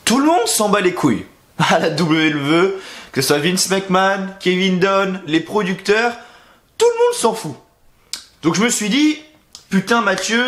Tout le monde s'en bat les couilles à la WWE, que ce soit Vince McMahon, Kevin Dunn, les producteurs, tout le monde s'en fout. Donc je me suis dit, putain Mathieu,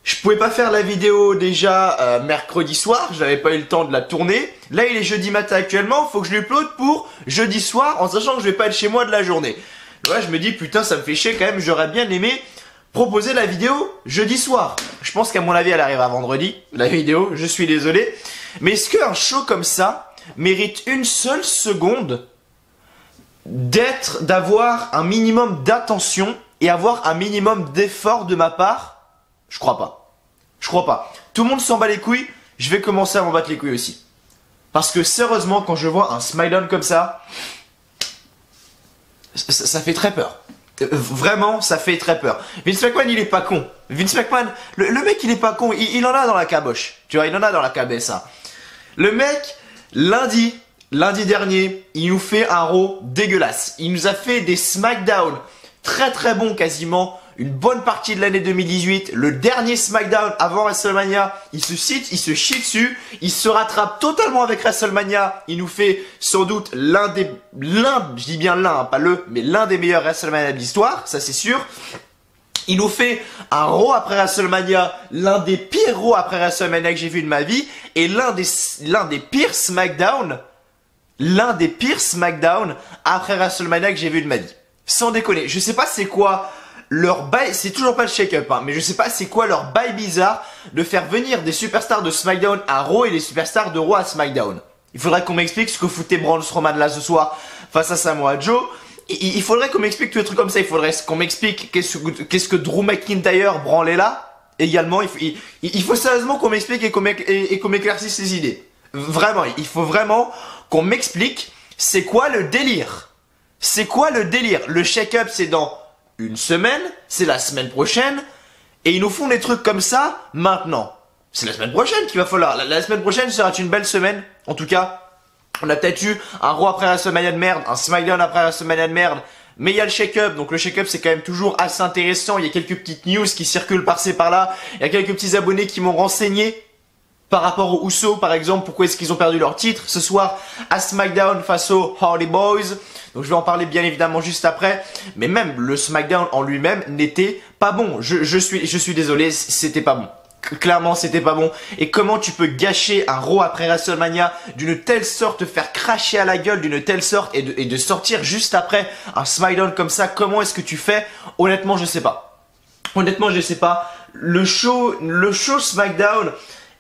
je pouvais pas faire la vidéo déjà mercredi soir, j'avais pas eu le temps de la tourner. Là il est jeudi matin actuellement, faut que je l'upload pour jeudi soir en sachant que je vais pas être chez moi de la journée. Donc là je me dis putain ça me fait chier quand même, j'aurais bien aimé proposer la vidéo jeudi soir. Je pense qu'à mon avis elle arrivera vendredi, la vidéo, je suis désolé. Mais est-ce qu'un show comme ça mérite une seule seconde d'avoir un minimum d'attention et avoir un minimum d'effort de ma part? Je crois pas. Je crois pas. Tout le monde s'en bat les couilles, je vais commencer à m'en battre les couilles aussi. Parce que sérieusement, quand je vois un SmackDown comme ça fait très peur. Vraiment, ça fait très peur. Vince McMahon, il est pas con. Vince McMahon, le mec, il est pas con. Il en a dans la caboche. Tu vois, il en a dans la cabessa. Le mec, lundi dernier, il nous fait un Raw dégueulasse. Il nous a fait des SmackDown très très bons quasiment. Une bonne partie de l'année 2018, le dernier SmackDown avant WrestleMania, il se chie dessus, il se rattrape totalement avec WrestleMania, il nous fait sans doute je dis bien l'un, pas le, mais l'un des meilleurs WrestleMania de l'histoire, ça c'est sûr. Il nous fait un Raw après WrestleMania, l'un des pires Raw après WrestleMania que j'ai vu de ma vie, et l'un des pires SmackDown après WrestleMania que j'ai vu de ma vie. Sans déconner, je sais pas c'est quoi leur bail, c'est toujours pas le shake-up, hein, mais je sais pas c'est quoi leur bail bizarre de faire venir des superstars de SmackDown à Raw et des superstars de Raw à SmackDown. Il faudrait qu'on m'explique ce que foutait Braun Strowman là ce soir face à Samoa Joe. Il faudrait qu'on m'explique tous les trucs comme ça. Il faudrait qu'on m'explique qu'est-ce que Drew McIntyre branlait là. Également, il faut sérieusement qu'on m'explique et qu'on m'éclaircisse les idées. Vraiment, il faut vraiment qu'on m'explique c'est quoi le délire. C'est quoi le délire? Le shake-up c'est dans une semaine, c'est la semaine prochaine, et ils nous font des trucs comme ça maintenant. C'est la semaine prochaine qu'il va falloir. La semaine prochaine sera une belle semaine. En tout cas, on a peut-être eu un Raw après WrestleMania de merde, un SmackDown après WrestleMania de merde, mais il y a le shake-up, donc le shake-up c'est quand même toujours assez intéressant. Il y a quelques petites news qui circulent par-ci par-là, il y a quelques petits abonnés qui m'ont renseigné par rapport aux Usos par exemple, pourquoi est-ce qu'ils ont perdu leur titre ce soir à SmackDown face aux Hardy Boys. Donc je vais en parler bien évidemment juste après, mais même le SmackDown en lui-même n'était pas bon. Je suis désolé, c'était pas bon. Clairement c'était pas bon. Et comment tu peux gâcher un Raw après WrestleMania d'une telle sorte, te faire cracher à la gueule d'une telle sorte et de sortir juste après un SmackDown comme ça? Comment est-ce que tu fais? Honnêtement je sais pas. Honnêtement je sais pas. Le show SmackDown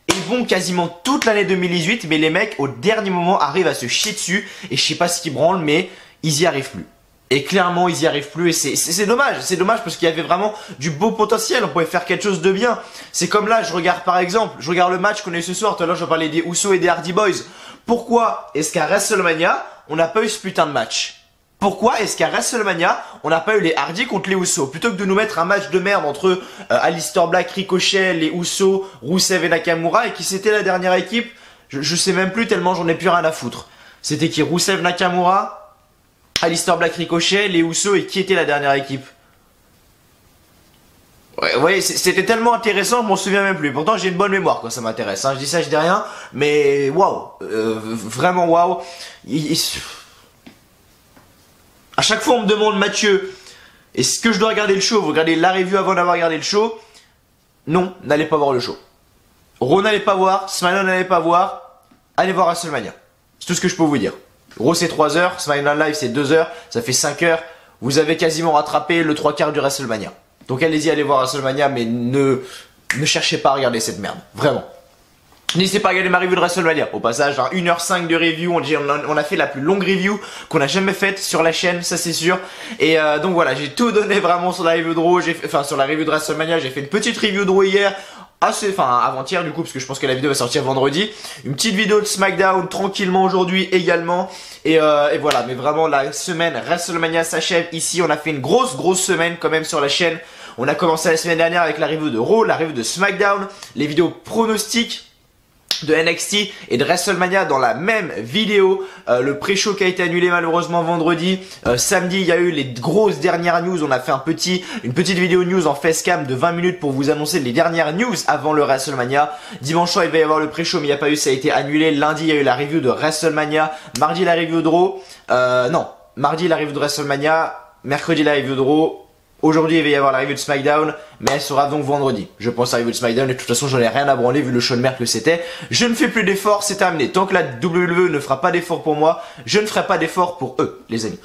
est bon quasiment toute l'année 2018, mais les mecs au dernier moment arrivent à se chier dessus et je sais pas ce qu'ils branlent, mais ils y arrivent plus. Et clairement ils y arrivent plus et c'est dommage. C'est dommage parce qu'il y avait vraiment du beau potentiel. On pouvait faire quelque chose de bien. C'est comme là, je regarde par exemple, je regarde le match qu'on a eu ce soir. Tout à l'heure je parlais des Usos et des Hardy Boys. Pourquoi est-ce qu'à WrestleMania on n'a pas eu ce putain de match? Pourquoi est-ce qu'à WrestleMania on n'a pas eu les Hardy contre les Usos? Plutôt que de nous mettre un match de merde entre Aleister Black, Ricochet, les Usos, Rusev et Nakamura, et qui c'était la dernière équipe? Je sais même plus tellement j'en ai plus rien à foutre. C'était qui? Rusev, Nakamura, Aleister Black, Ricochet, les Usos, et qui était la dernière équipe? Ouais, vous voyez, c'était tellement intéressant, je m'en souviens même plus. Pourtant, j'ai une bonne mémoire quand ça m'intéresse. Hein. Je dis ça, je dis rien, mais waouh, vraiment waouh. À chaque fois, on me demande, Mathieu, est-ce que je dois regarder le show? Vous regardez la review avant d'avoir regardé le show? Non, n'allez pas voir le show. Raw n'allez pas voir, SmackDown n'allez pas voir, allez voir WrestleMania. C'est tout ce que je peux vous dire. Raw c'est 3 heures, SmackDown Live c'est 2 heures, ça fait 5 heures. Vous avez quasiment rattrapé le 3/4 du WrestleMania. Donc allez-y, allez voir WrestleMania, mais ne cherchez pas à regarder cette merde. Vraiment. N'hésitez pas à regarder ma review de WrestleMania. Au passage, 1h05 de review, on a fait la plus longue review qu'on a jamais faite sur la chaîne, ça c'est sûr. Et donc voilà, j'ai tout donné vraiment sur la review de Raw, sur la review de WrestleMania. J'ai fait une petite review de Raw hier. Avant-hier du coup, parce que je pense que la vidéo va sortir vendredi. Une petite vidéo de SmackDown tranquillement aujourd'hui également. Et voilà, mais vraiment la semaine WrestleMania s'achève ici. On a fait une grosse semaine quand même sur la chaîne. On a commencé la semaine dernière avec la review de Raw, la review de SmackDown, les vidéos pronostics. de NXT et de WrestleMania dans la même vidéo. Le pré-show qui a été annulé malheureusement vendredi. Samedi, il y a eu les grosses dernières news. On a fait une petite vidéo news en facecam de 20 minutes pour vous annoncer les dernières news avant le WrestleMania. Dimanche soir, il va y avoir le pré-show, mais il n'y a pas eu, ça a été annulé. Lundi, il y a eu la review de WrestleMania. Mardi, la review de Raw. Non, mardi, la review de WrestleMania. Mercredi, la review de Raw. Aujourd'hui, il va y avoir la review de SmackDown, mais elle sera donc vendredi. Je pense à la review de SmackDown et de toute façon, j'en ai rien à branler vu le show de merde que c'était. Je ne fais plus d'efforts, c'est terminé. Tant que la WWE ne fera pas d'efforts pour moi, je ne ferai pas d'efforts pour eux, les amis.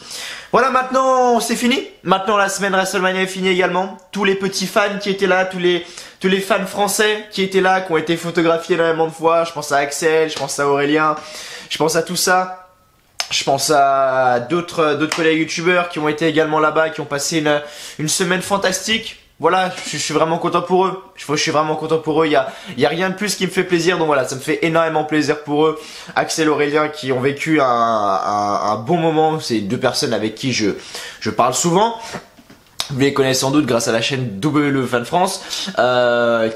Voilà, maintenant, c'est fini. Maintenant, la semaine WrestleMania est finie également. Tous les petits fans qui étaient là, tous les fans français qui étaient là, qui ont été photographiés énormément de fois. Je pense à Axel, je pense à Aurélien, je pense à tout ça. Je pense à d'autres collègues youtubeurs qui ont été également là-bas, qui ont passé une semaine fantastique. Voilà, je suis vraiment content pour eux. Je suis vraiment content pour eux. Il y a rien de plus qui me fait plaisir. Donc voilà, ça me fait énormément plaisir pour eux. Axel, Aurélien qui ont vécu un bon moment. C'est deux personnes avec qui je parle souvent. Vous les connaissez sans doute grâce à la chaîne WWE Fan France,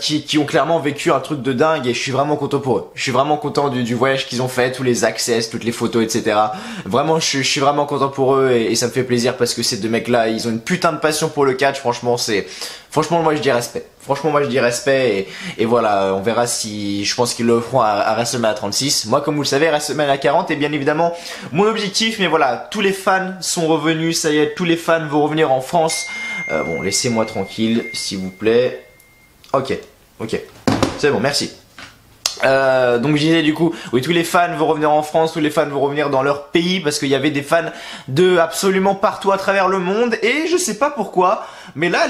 qui ont clairement vécu un truc de dingue et je suis vraiment content pour eux. Je suis vraiment content du voyage qu'ils ont fait, tous les access, toutes les photos, etc. Vraiment, je suis vraiment content pour eux et ça me fait plaisir parce que ces deux mecs-là, ils ont une putain de passion pour le catch. Franchement, moi je dis respect. Franchement, moi je dis respect et voilà, on verra si je pense qu'ils le feront à WrestleMania 36. Moi, comme vous le savez, WrestleMania 40 est bien évidemment mon objectif, mais voilà, tous les fans sont revenus, ça y est, tous les fans vont revenir en France. Bon, laissez-moi tranquille, s'il vous plaît. Ok, c'est bon, merci. Donc je disais du coup, oui, tous les fans vont revenir en France, tous les fans vont revenir dans leur pays parce qu'il y avait des fans de absolument partout à travers le monde et je sais pas pourquoi, mais là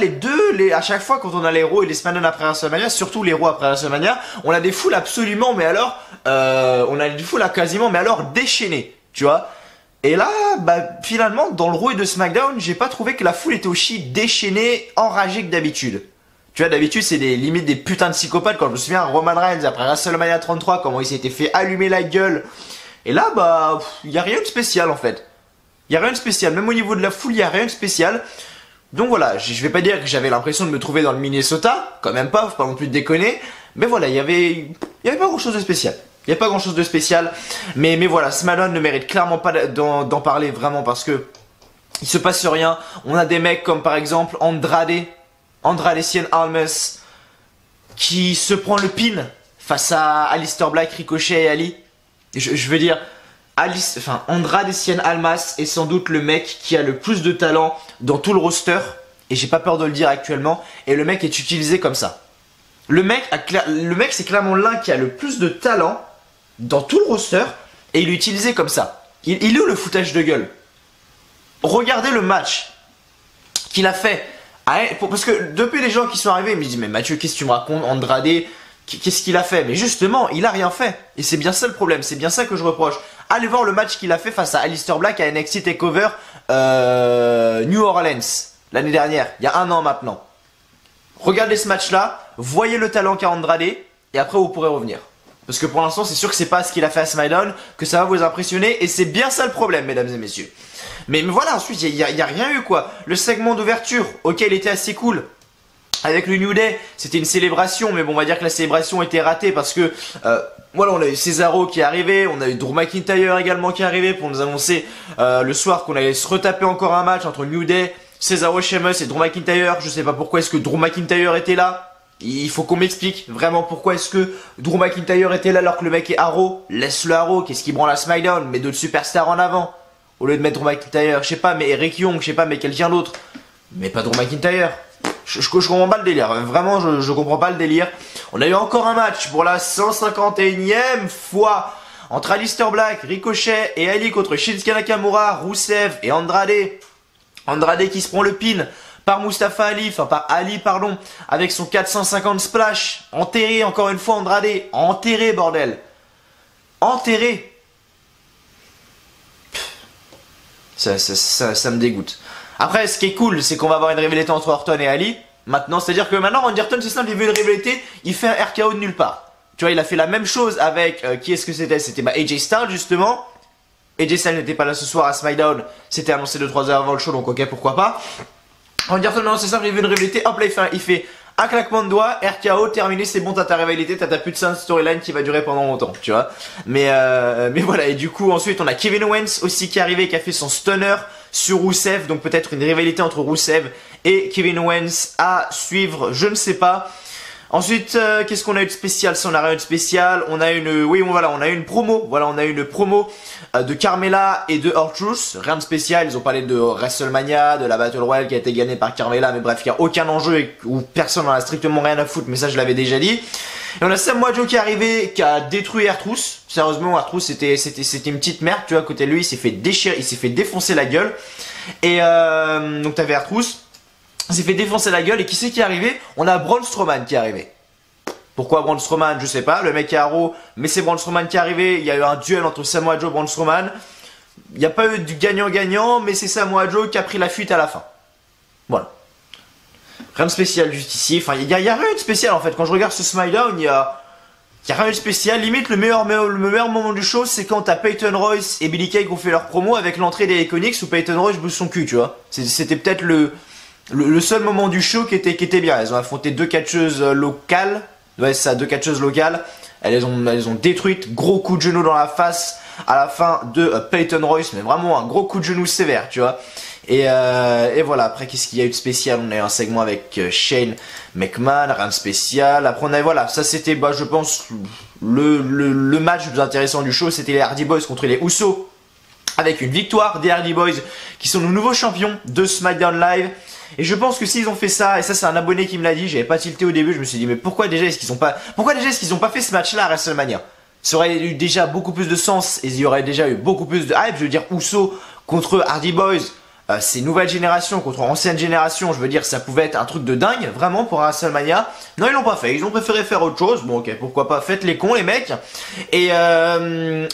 à chaque fois quand on a les Raw et les SmackDown après WrestleMania, surtout les Raw après WrestleMania, on a des foules absolument, mais alors, on a des foules quasiment, mais alors déchaînées, tu vois. Et là, finalement, dans le Raw et de SmackDown, j'ai pas trouvé que la foule était aussi déchaînée, enragée que d'habitude. Tu vois, d'habitude, c'est limite des putains de psychopathes. Quand je me souviens, Roman Reigns, après WrestleMania 33, comment il s'était fait allumer la gueule. Et là, y a rien de spécial, en fait. Y a rien de spécial. Même au niveau de la foule, y a rien de spécial. Donc voilà, je vais pas dire que j'avais l'impression de me trouver dans le Minnesota. Quand même pas, faut pas non plus déconner. Mais voilà, y avait pas grand chose de spécial. Il n'y a pas grand chose de spécial, mais voilà, SmackDown ne mérite clairement pas d'en parler vraiment parce que il se passe rien. On a des mecs comme par exemple Andrade Cien Almas qui se prend le pin face à Aleister Black, Ricochet et Ali. Je veux dire, Andrade Cien Almas est sans doute le mec qui a le plus de talent dans tout le roster et j'ai pas peur de le dire actuellement. Et le mec est utilisé comme ça. Le mec c'est clairement l'un qui a le plus de talent dans tout le roster et il est utilisé comme ça. Il est où le foutage de gueule? Regardez le match qu'il a fait. Parce que depuis les gens qui sont arrivés, ils me disent mais Mathieu, qu'est-ce que tu me racontes? Andrade, qu'est-ce qu'il a fait? Mais justement, il a rien fait. Et c'est bien ça le problème, c'est bien ça que je reproche. Allez voir le match qu'il a fait face à Aleister Black à NXT TakeOver New Orleans l'année dernière, il y a 1 an maintenant. Regardez ce match-là, voyez le talent qu'a Andrade et après vous pourrez revenir. Parce que pour l'instant, c'est sûr que c'est pas ce qu'il a fait à SmackDown, que ça va vous impressionner, et c'est bien ça le problème, mesdames et messieurs. Mais voilà, ensuite, il y a rien eu, quoi. Le segment d'ouverture, ok, il était assez cool. Avec le New Day, c'était une célébration, mais bon, on va dire que la célébration était ratée parce que, voilà, on a eu Cesaro qui est arrivé, on a eu Drew McIntyre également qui est arrivé pour nous annoncer le soir qu'on allait se retaper encore un match entre New Day, Cesaro, Sheamus et Drew McIntyre. Je sais pas pourquoi est-ce que Drew McIntyre était là. Il faut qu'on m'explique vraiment pourquoi est-ce que Drew McIntyre était là alors que le mec est Arrow. Laisse-le Arrow, qu'est-ce qui branle à SmackDown? Mets d'autres superstars en avant. Au lieu de mettre Drew McIntyre, je sais pas, mais Eric Young, je sais pas, mais quelqu'un d'autre. Mais pas Drew McIntyre. Je comprends pas le délire, vraiment je comprends pas le délire. On a eu encore un match pour la 151e fois entre Aleister Black, Ricochet et Ali contre Shinsuke Nakamura, Rusev et Andrade. Andrade qui se prend le pin par Mustafa Ali, par Ali pardon, avec son 450 splash. Enterré encore une fois Andrade, enterré bordel. Enterré. Ça me dégoûte. Après, ce qui est cool, c'est qu'on va avoir une rivalité entre Orton et Ali. Maintenant, c'est-à-dire que maintenant, Randy Orton, c'est simple, il veut une rivalité, il fait un RKO de nulle part. Tu vois, il a fait la même chose avec, qui est-ce que c'était? C'était AJ Styles, justement. AJ Styles n'était pas là ce soir à SmackDown. C'était annoncé 2-3 heures avant le show, donc ok, pourquoi pas. Randy Orton, maintenant, c'est simple, il veut une rivalité. Hop là, il fait un claquement de doigts, RKO, terminé, c'est bon, t'as ta rivalité, t'as ta putain de storyline qui va durer pendant longtemps, tu vois. Mais voilà, et du coup, ensuite, on a Kevin Owens aussi qui est arrivé, qui a fait son stunner sur Rusev, donc peut-être une rivalité entre Rusev et Kevin Owens à suivre, je ne sais pas. Ensuite, qu'est-ce qu'on a eu de spécial? Si on a rien eu de spécial, on a une, oui, voilà, on a eu une promo, voilà, on a eu une promo de Carmella et de R-Truth, rien de spécial, ils ont parlé de WrestleMania, de la Battle Royale qui a été gagnée par Carmella, mais bref, il n'y a aucun enjeu et où personne n'en a strictement rien à foutre, mais ça je l'avais déjà dit. Et on a Samoa Joe qui est arrivé, qui a détruit R-Truth, sérieusement, R-Truth c'était une petite merde, tu vois, à côté de lui, il s'est fait déchirer, il s'est fait défoncer la gueule, et donc t'avais R-Truth, il s'est fait défoncer la gueule, et qui c'est qui est arrivé? On a Braun Strowman qui est arrivé. Pourquoi Braun Strowman? Je sais pas, le mec est à Raw, mais c'est Braun Strowman qui est arrivé, il y a eu un duel entre Samoa Joe et Braun Strowman. Il n'y a pas eu du gagnant-gagnant, mais c'est Samoa Joe qui a pris la fuite à la fin. Voilà. Rien de spécial juste ici, enfin il y a rien de spécial en fait, quand je regarde ce SmackDown, il y a rien de spécial, limite le meilleur moment du show c'est quand t'as Peyton Royce et Billie Kay qui ont fait leur promo avec l'entrée des Iconics où Peyton Royce bouge son cul, tu vois. C'était peut-être le seul moment du show qui était bien, elles ont affronté deux catcheuses locales. Ouais, c'est ça, deux catcheuses locales. Elles ont détruites, gros coup de genou dans la face à la fin de Peyton Royce, mais vraiment un gros coup de genou sévère, tu vois. Et voilà, après qu'est-ce qu'il y a eu de spécial? On a eu un segment avec Shane McMahon, rien de spécial. Après on a, voilà, ça c'était, bah, je pense, le match le plus intéressant du show, c'était les Hardy Boys contre les Usos. Avec une victoire des Hardy Boys qui sont nos nouveaux champions de SmackDown Live. Et je pense que s'ils ont fait ça, et ça c'est un abonné qui me l'a dit, j'avais pas tilté au début, je me suis dit mais pourquoi déjà est-ce qu'ils ont pas fait ce match-là à WrestleMania? Ça aurait eu déjà beaucoup plus de sens et il y aurait déjà eu beaucoup plus de hype. Je veux dire, Uso contre Hardy Boys, c'est nouvelle génération contre ancienne génération, je veux dire ça pouvait être un truc de dingue vraiment pour un WrestleMania. Non, ils l'ont pas fait, ils ont préféré faire autre chose. Bon ok, pourquoi pas, faites les cons les mecs. Et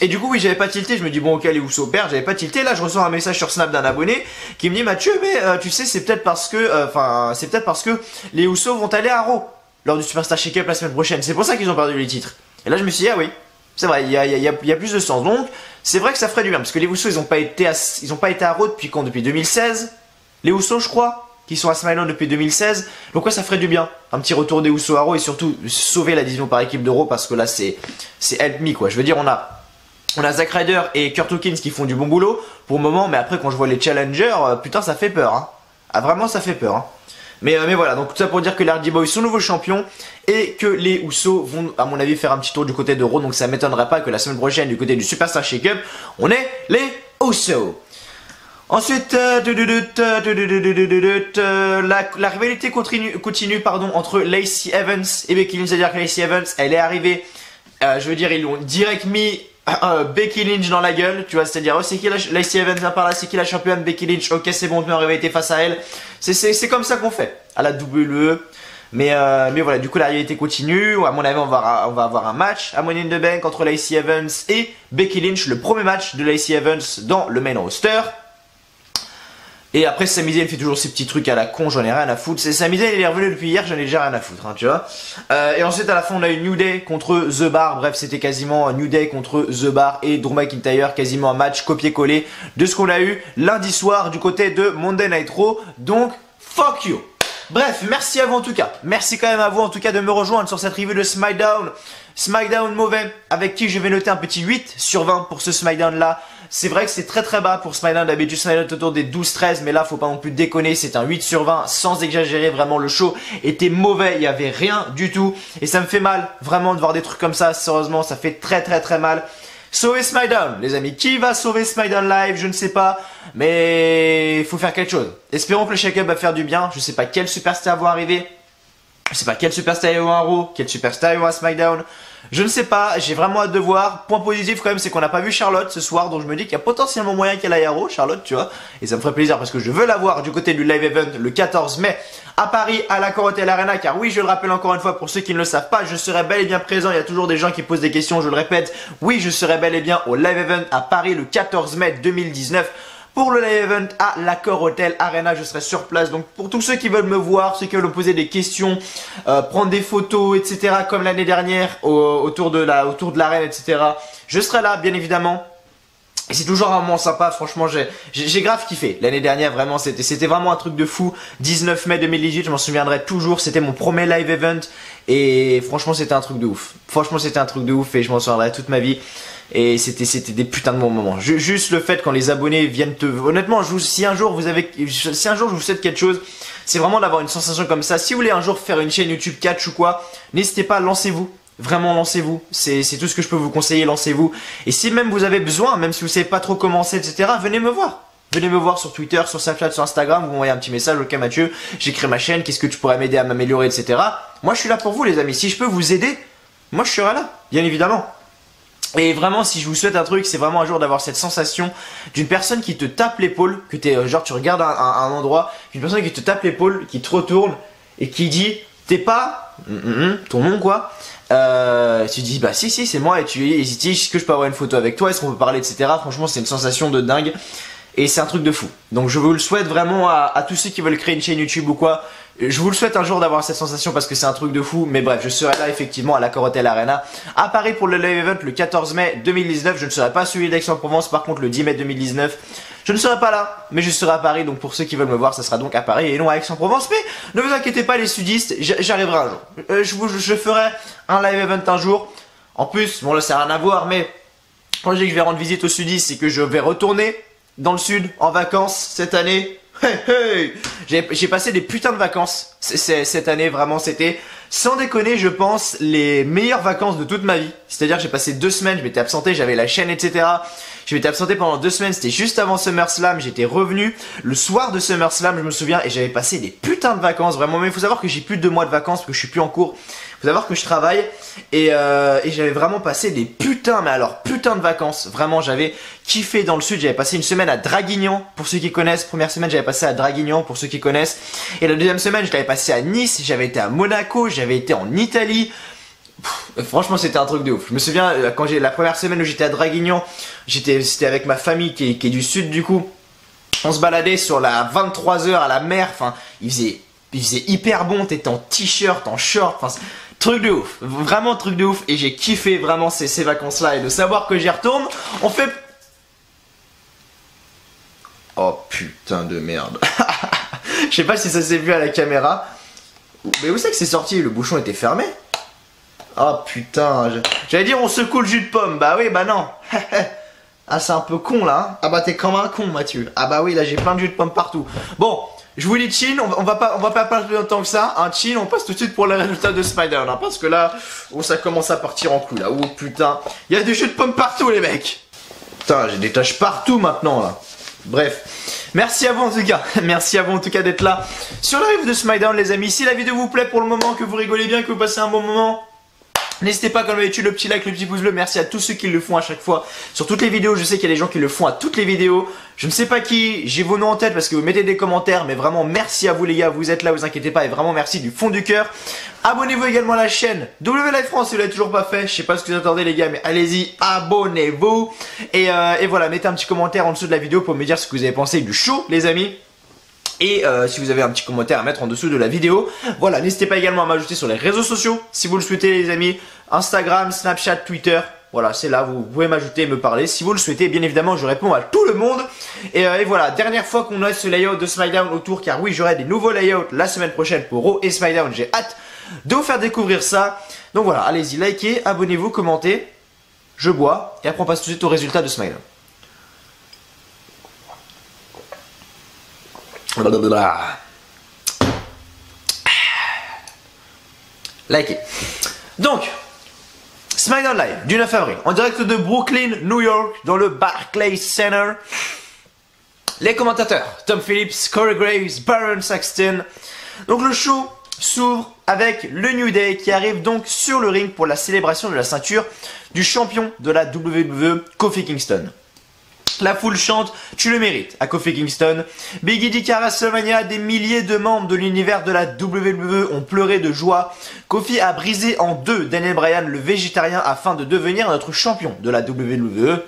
du coup oui, j'avais pas tilté, je me dis bon ok, les Usos perdent, j'avais pas tilté. Là je reçois un message sur Snap d'un abonné qui me dit Mathieu, mais tu sais c'est peut-être parce que les Usos vont aller à Raw lors du Superstar Shake-Up la semaine prochaine, c'est pour ça qu'ils ont perdu les titres. Et là je me suis dit ah oui, c'est vrai, il y a plus de sens. Donc, c'est vrai que ça ferait du bien. Parce que les Usos, ils ont pas été à Raw depuis quand? Depuis 2016. Les Usos, je crois, qui sont à SmackDown depuis 2016. Donc, ouais, ça ferait du bien. Un petit retour des Usos à Raw et surtout sauver la division par équipe de Raw. Parce que là, c'est help me, quoi. Je veux dire, on a Zack Ryder et Kurt Hawkins qui font du bon boulot pour le moment. Mais après, quand je vois les challengers, putain, ça fait peur. Hein. Ah, vraiment, ça fait peur. Hein. Mais voilà, donc tout ça pour dire que les Hardy Boys sont nouveaux champions et que les Usos vont, à mon avis, faire un petit tour du côté de Raw. Donc ça m'étonnerait pas que la semaine prochaine, du côté du Superstar Shake-Up, on ait les Usos. Ensuite, la rivalité continue entre Lacey Evans et Becky Lynch. C'est-à-dire que Lacey Evans, elle est arrivée, je veux dire, ils l'ont direct mis Becky Lynch dans la gueule, tu vois, c'est-à-dire oh, c'est qui Lacey Evans vient par là, c'est qui la championne? Becky Lynch, ok c'est bon, on peut en rivalité face à elle. C'est comme ça qu'on fait à la WWE. Mais voilà, du coup la rivalité continue. À mon avis on va avoir un match à Money in the Bank entre Lacey Evans et Becky Lynch, le premier match de Lacey Evans dans le main roster. Et après Sami Zayn fait toujours ses petits trucs à la con, j'en ai rien à foutre. Sami Zayn il est revenu depuis hier, j'en ai déjà rien à foutre, hein, tu vois. Et ensuite à la fin on a eu New Day contre The Bar, bref c'était quasiment New Day contre The Bar et Drew McIntyre, quasiment un match copié-collé de ce qu'on a eu lundi soir du côté de Monday Night Raw, donc fuck you. Bref, merci à vous en tout cas, merci quand même à vous en tout cas de me rejoindre sur cette review de SmackDown. SmackDown mauvais, avec qui je vais noter un petit 8 sur 20 pour ce SmackDown là. C'est vrai que c'est très très bas pour SmackDown, d'habitude SmackDown est autour des 12-13, mais là faut pas non plus déconner, c'est un 8 sur 20 sans exagérer, vraiment le show était mauvais, il y avait rien du tout, et ça me fait mal vraiment de voir des trucs comme ça, sérieusement ça fait très très très mal. Sauver SmackDown, les amis, qui va sauver SmackDown Live, je ne sais pas, mais il faut faire quelque chose. Espérons que le shake-up va faire du bien, je sais pas quel superstar va arriver, je sais pas quel superstar est à Raw, quel superstar est à SmackDown. Je ne sais pas, j'ai vraiment hâte de voir. Point positif quand même, c'est qu'on n'a pas vu Charlotte ce soir, donc je me dis qu'il y a potentiellement moyen qu'elle aille à Raw, Charlotte, tu vois. Et ça me ferait plaisir parce que je veux la voir du côté du live event le 14 mai à Paris, à la Corotel Arena. Car oui, je le rappelle encore une fois pour ceux qui ne le savent pas, je serai bel et bien présent. Il y a toujours des gens qui posent des questions, je le répète. Oui, je serai bel et bien au live event à Paris le 14 mai 2019. Pour le live event à l'Accor Hotel Arena, je serai sur place. Donc pour tous ceux qui veulent me voir, ceux qui veulent me poser des questions, prendre des photos, etc. comme l'année dernière autour de l'arène, etc. Je serai là, bien évidemment. Et c'est toujours un moment sympa, franchement j'ai grave kiffé. L'année dernière vraiment c'était vraiment un truc de fou. 19 mai 2018, je m'en souviendrai toujours, c'était mon premier live event et franchement c'était un truc de ouf. Franchement c'était un truc de ouf et je m'en souviendrai toute ma vie. Et c'était des putains de bons moments. Juste le fait quand les abonnés viennent te... Honnêtement, si un jour je vous souhaite quelque chose, c'est vraiment d'avoir une sensation comme ça. Si vous voulez un jour faire une chaîne YouTube catch ou quoi, n'hésitez pas, lancez-vous. Vraiment lancez-vous, c'est tout ce que je peux vous conseiller, lancez-vous. Et si même vous avez besoin, même si vous savez pas trop commencer, etc., venez me voir. Venez me voir sur Twitter, sur Snapchat, sur Instagram, vous m'envoyez un petit message, ok Mathieu, j'ai créé ma chaîne, qu'est-ce que tu pourrais m'aider à m'améliorer, etc. Moi je suis là pour vous les amis, si je peux vous aider, moi je serai là, bien évidemment. Et vraiment si je vous souhaite un truc, c'est vraiment un jour d'avoir cette sensation d'une personne qui te tape l'épaule, que t'es genre tu regardes un endroit, une personne qui te tape l'épaule, qui te retourne et qui dit t'es pas ton nom quoi. Tu dis bah si c'est moi et tu hésites, est-ce que je peux avoir une photo avec toi, est-ce qu'on peut parler, etc. Franchement c'est une sensation de dingue et c'est un truc de fou. Donc je vous le souhaite vraiment à tous ceux qui veulent créer une chaîne YouTube ou quoi. Je vous le souhaite un jour d'avoir cette sensation parce que c'est un truc de fou. Mais bref, je serai là effectivement à la Corotel Arena à Paris pour le live event le 14 mai 2019. Je ne serai pas celui d'Aix-en-Provence, par contre le 10 mai 2019 je ne serai pas là, mais je serai à Paris. Donc pour ceux qui veulent me voir, ça sera donc à Paris et non à Aix-en-Provence. Mais ne vous inquiétez pas les sudistes, j'arriverai un jour. Je ferai un live event un jour. En plus, bon là ça n'a rien à voir, mais quand je dis que je vais rendre visite aux sudistes, c'est que je vais retourner dans le sud en vacances cette année. Hey, hey. J'ai passé des putains de vacances cette année, vraiment c'était, sans déconner je pense, les meilleures vacances de toute ma vie. C'est-à-dire que j'ai passé 2 semaines, je m'étais absenté, j'avais la chaîne etc. Je m'étais absenté pendant 2 semaines, c'était juste avant SummerSlam, j'étais revenu le soir de SummerSlam je me souviens et j'avais passé des putains de vacances vraiment. Mais il faut savoir que j'ai plus de 2 mois de vacances parce que je suis plus en cours. Faut savoir que je travaille et j'avais vraiment passé des putains, mais alors putains de vacances. Vraiment, j'avais kiffé dans le sud. J'avais passé une semaine à Draguignan, pour ceux qui connaissent. Première semaine, j'avais passé à Draguignan, pour ceux qui connaissent. Et la deuxième semaine, je l'avais passé à Nice. J'avais été à Monaco, j'avais été en Italie. Franchement, c'était un truc de ouf. Je me souviens, quand j'ai la première semaine où j'étais à Draguignan, c'était avec ma famille qui est du sud du coup. On se baladait sur la 23 heures à la mer. Enfin, il faisait hyper bon. T'étais en t-shirt, en short. Enfin, truc de ouf, vraiment truc de ouf et j'ai kiffé vraiment ces vacances là et de savoir que j'y retourne, on fait... Oh putain de merde. Je sais pas si ça s'est vu à la caméra, mais où c'est que c'est sorti, le bouchon était fermé. Oh putain, j'allais dire on secoue le jus de pomme, bah oui bah non. Ah c'est un peu con là, hein. Ah bah t'es comme un con Mathieu. Ah bah oui là j'ai plein de jus de pomme partout. Bon. Je vous dis chill, on va pas parler plus longtemps que ça, hein, chill, on passe tout de suite pour le résultat de Spider, hein, parce que là, oh, ça commence à partir en couille là, oh putain, il y a du jus de pomme partout les mecs. Putain, j'ai des taches partout maintenant là. Bref, merci à vous en tout cas, merci à vous en tout cas d'être là sur le live de SmackDown les amis. Si la vidéo vous plaît pour le moment, que vous rigolez bien, que vous passez un bon moment, n'hésitez pas comme d'habitude le petit like, le petit pouce bleu, merci à tous ceux qui le font à chaque fois sur toutes les vidéos, je sais qu'il y a des gens qui le font à toutes les vidéos, je ne sais pas qui, j'ai vos noms en tête parce que vous mettez des commentaires, mais vraiment merci à vous les gars, vous êtes là, vous inquiétez pas et vraiment merci du fond du cœur. Abonnez-vous également à la chaîne W Live France si vous l'avez toujours pas fait, je sais pas ce que vous attendez les gars, mais allez-y, abonnez-vous et voilà, mettez un petit commentaire en dessous de la vidéo pour me dire ce que vous avez pensé du show les amis. Et si vous avez un petit commentaire à mettre en dessous de la vidéo, voilà, n'hésitez pas également à m'ajouter sur les réseaux sociaux, si vous le souhaitez les amis, Instagram, Snapchat, Twitter, voilà, c'est là, vous pouvez m'ajouter et me parler, si vous le souhaitez, bien évidemment, je réponds à tout le monde. Et voilà, dernière fois qu'on a ce layout de SmackDown autour, car oui, j'aurai des nouveaux layouts la semaine prochaine pour Raw et SmackDown, j'ai hâte de vous faire découvrir ça. Donc voilà, allez-y, likez, abonnez-vous, commentez, je bois, et après on passe tout de suite au résultat de SmackDown. Likez. Donc, SmackDown Live du 9 avril, en direct de Brooklyn, New York, dans le Barclays Center. Les commentateurs, Tom Phillips, Corey Graves, Baron Saxton. Donc le show s'ouvre avec le New Day qui arrive donc sur le ring pour la célébration de la ceinture du champion de la WWE, Kofi Kingston. La foule chante « Tu le mérites » à Kofi Kingston. Big E dit qu'à WrestleMania, des milliers de membres de l'univers de la WWE ont pleuré de joie. Kofi a brisé en deux Daniel Bryan, le végétarien, afin de devenir notre champion de la WWE.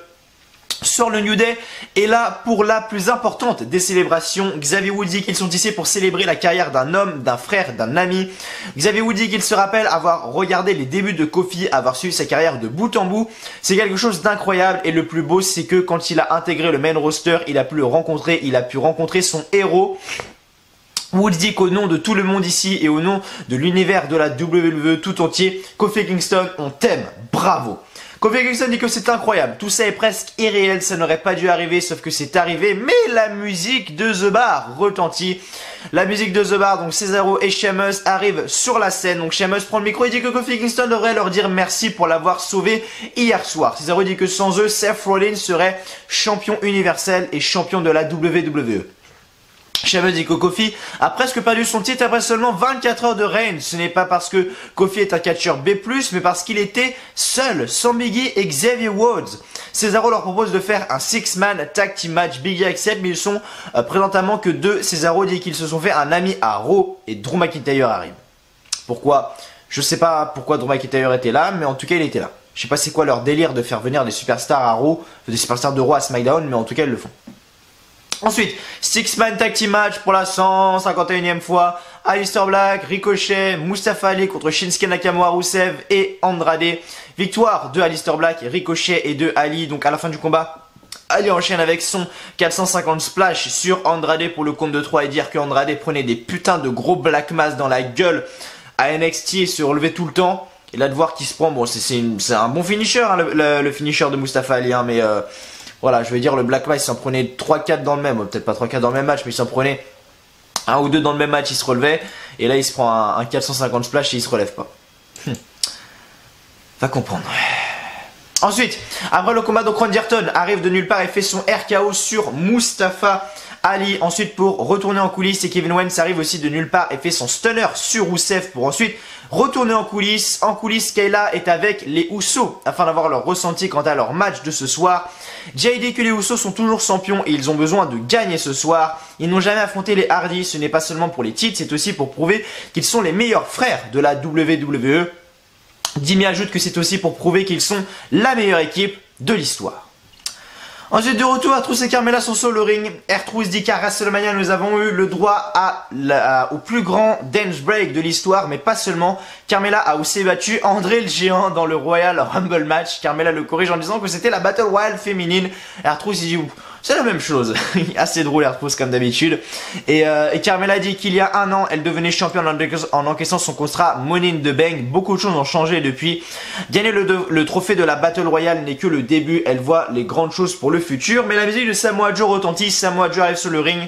sur le New Day. Et là, pour la plus importante des célébrations, Xavier Woods dit qu'ils sont ici pour célébrer la carrière d'un homme, d'un frère, d'un ami. Xavier Woods dit qu'il se rappelle avoir regardé les débuts de Kofi, avoir suivi sa carrière de bout en bout. C'est quelque chose d'incroyable et le plus beau, c'est que quand il a intégré le main roster, il a pu rencontrer son héros. Woods dit qu'au nom de tout le monde ici et au nom de l'univers de la WWE tout entier, Kofi Kingston, on t'aime, bravo. Kofi Kingston dit que c'est incroyable, tout ça est presque irréel, ça n'aurait pas dû arriver, sauf que c'est arrivé, mais la musique de The Bar retentit. La musique de The Bar, donc Cesaro et Sheamus arrivent sur la scène, donc Sheamus prend le micro et dit que Kofi Kingston devrait leur dire merci pour l'avoir sauvé hier soir. Cesaro dit que sans eux, Seth Rollins serait champion universel et champion de la WWE. Sheamus dit que Kofi a presque perdu son titre après seulement 24 heures de règne. Ce n'est pas parce que Kofi est un catcheur B+, mais parce qu'il était seul, sans Biggie et Xavier Woods. Cesaro leur propose de faire un 6-man tag team match. Biggie accepte, mais ils sont présentement que deux. Cesaro dit qu'ils se sont fait un ami à Raw et Drew McIntyre arrive. Pourquoi? Je sais pas pourquoi Drew McIntyre était là, mais en tout cas il était là. Je sais pas c'est quoi leur délire de faire venir des superstars à Raw, des superstars de Raw à SmackDown, mais en tout cas ils le font. Ensuite, 6-man tag team match pour la 151e fois. Aleister Black, Ricochet, Mustafa Ali contre Shinsuke Nakamura, Rusev et Andrade. Victoire de Aleister Black, Ricochet et de Ali. Donc à la fin du combat, Ali enchaîne avec son 450 splash sur Andrade pour le compte de 3 et dire que Andrade prenait des putains de gros black mass dans la gueule à NXT et se relevait tout le temps. Et là de voir qu'il se prend, bon c'est un bon finisher hein, le finisher de Mustafa Ali hein, mais voilà, je vais dire le Black Mass, il s'en prenait 3-4 dans le même, peut-être pas 3-4 dans le même match, mais il s'en prenait 1 ou 2 dans le même match, il se relevait. Et là, il se prend un 450 splash et il se relève pas. Va comprendre. Ensuite, après le combat, donc Randy Orton arrive de nulle part et fait son RKO sur Mustafa Ali. Ensuite, pour retourner en coulisses, et Kevin Owens arrive aussi de nulle part et fait son stunner sur Rusev pour ensuite retourner en coulisses. En coulisses, Kayla est avec les Usos afin d'avoir leur ressenti quant à leur match de ce soir. Jay dit que les Usos sont toujours champions et ils ont besoin de gagner ce soir. Ils n'ont jamais affronté les Hardys, ce n'est pas seulement pour les titres, c'est aussi pour prouver qu'ils sont les meilleurs frères de la WWE. Jimmy ajoute que c'est aussi pour prouver qu'ils sont la meilleure équipe de l'histoire. Ensuite, de retour, R-Truth et Carmella sont sur le ring. R-Truth dit qu'à WrestleMania, nous avons eu le droit au plus grand dance break de l'histoire, mais pas seulement. Carmella a aussi battu André le Géant dans le Royal Rumble match. Carmella le corrige en disant que c'était la Battle Royale féminine. R-Truth dit c'est la même chose. Assez drôle R-Truth comme d'habitude. Et Carmella dit qu'il y a un an, elle devenait championne en encaissant son contrat Money in the Bank. Beaucoup de choses ont changé depuis. Gagner le trophée de la Battle Royale n'est que le début. Elle voit les grandes choses pour le futur. Mais la musique de Samoa Joe retentit. Samoa Joe arrive sur le ring.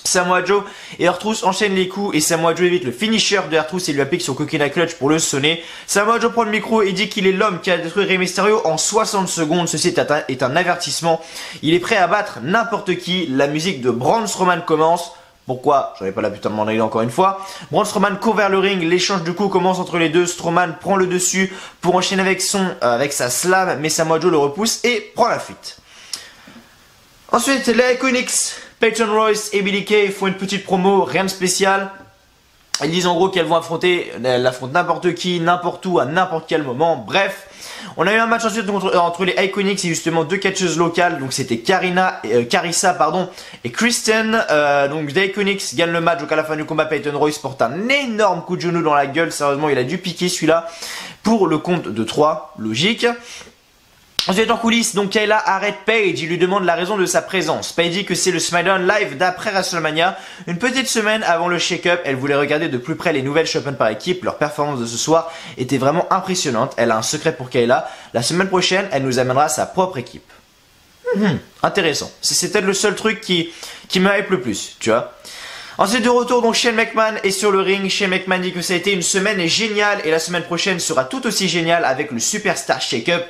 Samoa Joe et R-Truth enchaînent les coups et Samoa Joe évite le finisher de R-Truth et lui applique son coquina clutch pour le sonner. Samoa Joe prend le micro et dit qu'il est l'homme qui a détruit Rey Mysterio en 60 secondes. Ceci est un avertissement. Il est prêt à battre n'importe qui. La musique de Braun Strowman commence. Pourquoi? J'avais pas la putain de m'en aller encore une fois. Braun Strowman court vers le ring, l'échange de coups commence entre les deux. Strowman prend le dessus pour enchaîner avec sa slam, mais Samoa Joe le repousse et prend la fuite. Ensuite, les Iconics, Peyton Royce et Billie Kay font une petite promo, rien de spécial. Ils disent en gros qu'elles affrontent n'importe qui, n'importe où, à n'importe quel moment. Bref, on a eu un match ensuite entre les Iconics et justement deux catcheuses locales. Donc c'était Carissa et Kristen. Donc les Iconics gagnent le match. Donc à la fin du combat, Peyton Royce porte un énorme coup de genou dans la gueule. Sérieusement, il a dû piquer celui-là pour le compte de 3. Logique. Ensuite en coulisses, donc Kayla arrête Paige, il lui demande la raison de sa présence. Paige dit que c'est le SmackDown Live d'après WrestleMania. Une petite semaine avant le shake-up, elle voulait regarder de plus près les nouvelles champions par équipe. Leur performance de ce soir était vraiment impressionnante. Elle a un secret pour Kayla. La semaine prochaine, elle nous amènera sa propre équipe. Intéressant. C'est peut-être le seul truc qui me hype le plus, tu vois. Ensuite de retour, donc Shane McMahon est sur le ring. Shane McMahon dit que ça a été une semaine géniale et la semaine prochaine sera tout aussi géniale avec le Superstar Shake-up.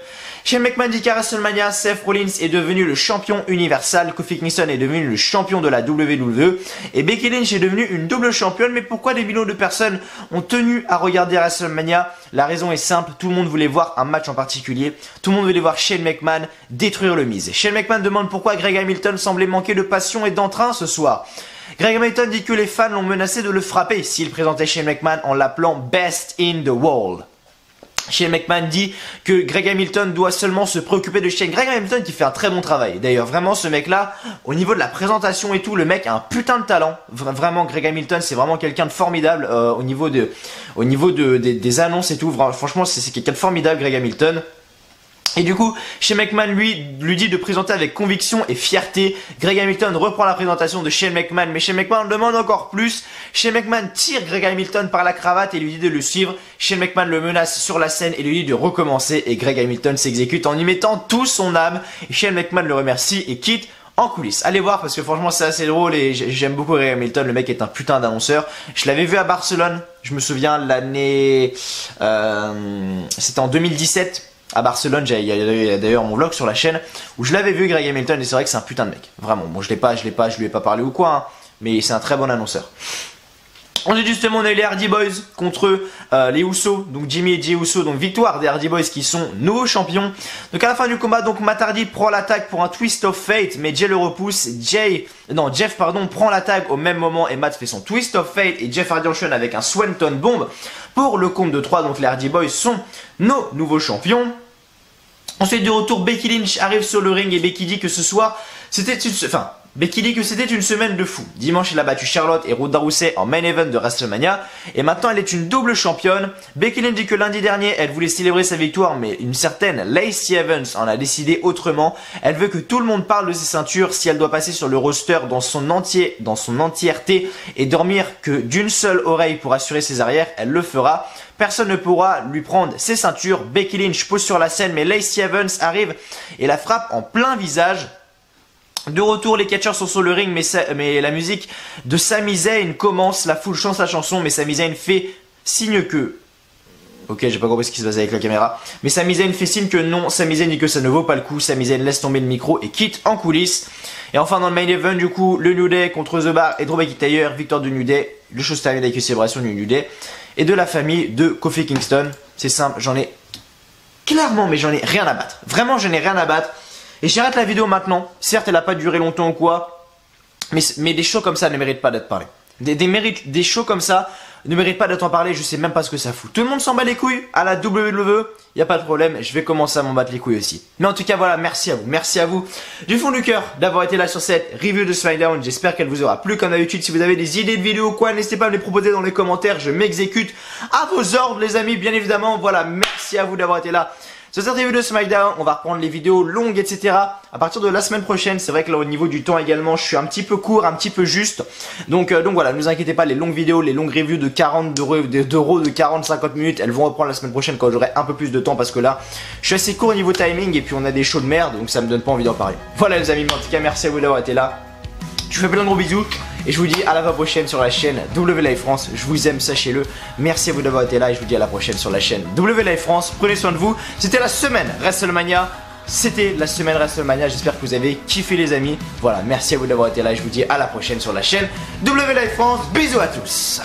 Shane McMahon dit qu'à WrestleMania, Seth Rollins est devenu le champion universal, Kofi Kingston est devenu le champion de la WWE et Becky Lynch est devenue une double championne. Mais pourquoi des millions de personnes ont tenu à regarder WrestleMania? La raison est simple, tout le monde voulait voir un match en particulier. Tout le monde voulait voir Shane McMahon détruire le Miz. Shane McMahon demande pourquoi Greg Hamilton semblait manquer de passion et d'entrain ce soir. Greg Hamilton dit que les fans l'ont menacé de le frapper s'il présentait Shane McMahon en l'appelant Best in the World. Shane McMahon dit que Greg Hamilton doit seulement se préoccuper de Shane. Greg Hamilton qui fait un très bon travail. D'ailleurs, vraiment, ce mec-là, au niveau de la présentation et tout, le mec a un putain de talent. Vraiment, Greg Hamilton, c'est vraiment quelqu'un de formidable au niveau des annonces et tout. Franchement, c'est quelqu'un de formidable, Greg Hamilton. Et du coup, Shane McMahon lui dit de présenter avec conviction et fierté. Greg Hamilton reprend la présentation de Shane McMahon, mais Shane McMahon demande encore plus. Shane McMahon tire Greg Hamilton par la cravate et lui dit de le suivre. Shane McMahon le menace sur la scène et lui dit de recommencer. Et Greg Hamilton s'exécute en y mettant tout son âme. Et Shane McMahon le remercie et quitte en coulisses. Allez voir parce que franchement c'est assez drôle et j'aime beaucoup Greg Hamilton. Le mec est un putain d'annonceur. Je l'avais vu à Barcelone. Je me souviens l'année... c'était en 2017. À Barcelone, il y a d'ailleurs mon vlog sur la chaîne où je l'avais vu Greg Hamilton et c'est vrai que c'est un putain de mec. Vraiment, bon je lui ai pas parlé ou quoi, hein, mais c'est un très bon annonceur. Ensuite justement on a eu les Hardy Boys contre les Usos, donc Jimmy et Jey Uso, donc victoire des Hardy Boys qui sont nouveaux champions. Donc à la fin du combat, donc Matt Hardy prend l'attaque pour un Twist of Fate, mais Jey le repousse. Jeff prend l'attaque au même moment et Matt fait son Twist of Fate et Jeff Hardy enchaîne avec un Swanton Bomb pour le compte de 3. Donc les Hardy Boys sont nos nouveaux champions. Ensuite du retour, Becky Lynch arrive sur le ring et Becky dit que ce soir c'était Becky dit que c'était une semaine de fou. Dimanche, elle a battu Charlotte et Ronda Rousey en main event de WrestleMania. Et maintenant, elle est une double championne. Becky Lynch dit que lundi dernier, elle voulait célébrer sa victoire, mais une certaine Lacey Evans en a décidé autrement. Elle veut que tout le monde parle de ses ceintures. Si elle doit passer sur le roster dans son entièreté et dormir que d'une seule oreille pour assurer ses arrières, elle le fera. Personne ne pourra lui prendre ses ceintures. Becky Lynch pose sur la scène, mais Lacey Evans arrive et la frappe en plein visage. De retour, les catcheurs sont sur le ring, mais la musique de Sami Zayn commence. La foule chante la chanson, mais Sami Zayn fait signe que... Ok, j'ai pas compris ce qui se passe avec la caméra. Mais Sami Zayn fait signe que non. Sami Zayn dit que ça ne vaut pas le coup. Sami Zayn laisse tomber le micro et quitte en coulisses. Et enfin, dans le main event, du coup, le New Day contre The Bar et Drew McIntyre. Victoire du New Day. Le show se termine avec une célébration du New Day. Et de la famille de Kofi Kingston. C'est simple, j'en ai... Clairement, mais j'en ai rien à battre. Vraiment, je n'ai rien à battre. Et j'arrête la vidéo maintenant. Certes, elle n'a pas duré longtemps ou quoi. Mais des shows comme ça ne méritent pas d'être parlé. Des shows comme ça ne méritent pas d'être en parlé. Je sais même pas ce que ça fout. Tout le monde s'en bat les couilles à la WWE. Y a pas de problème. Je vais commencer à m'en battre les couilles aussi. Mais en tout cas, voilà. Merci à vous. Merci à vous du fond du cœur d'avoir été là sur cette review de SmackDown. J'espère qu'elle vous aura plu comme d'habitude. Si vous avez des idées de vidéos ou quoi, n'hésitez pas à me les proposer dans les commentaires. Je m'exécute à vos ordres, les amis. Bien évidemment. Voilà. Merci à vous d'avoir été là. Sur cette review de SmackDown, on va reprendre les vidéos longues, etc. à partir de la semaine prochaine. C'est vrai que là, au niveau du temps également, je suis un petit peu court, un petit peu juste. Donc voilà, ne vous inquiétez pas, les longues vidéos, les longues reviews de 40 d'euros, de 40-50 minutes, elles vont reprendre la semaine prochaine quand j'aurai un peu plus de temps parce que là, je suis assez court au niveau timing et puis on a des shows de merde, donc ça me donne pas envie d'en parler. Voilà les amis, mais en tout cas, merci à vous d'avoir été là. Je vous fais plein de gros bisous et je vous dis à la prochaine sur la chaîne W Live France. Je vous aime, sachez-le. Merci à vous d'avoir été là et je vous dis à la prochaine sur la chaîne W Live France. Prenez soin de vous. C'était la semaine WrestleMania. J'espère que vous avez kiffé les amis. Voilà, merci à vous d'avoir été là et je vous dis à la prochaine sur la chaîne W Live France. Bisous à tous.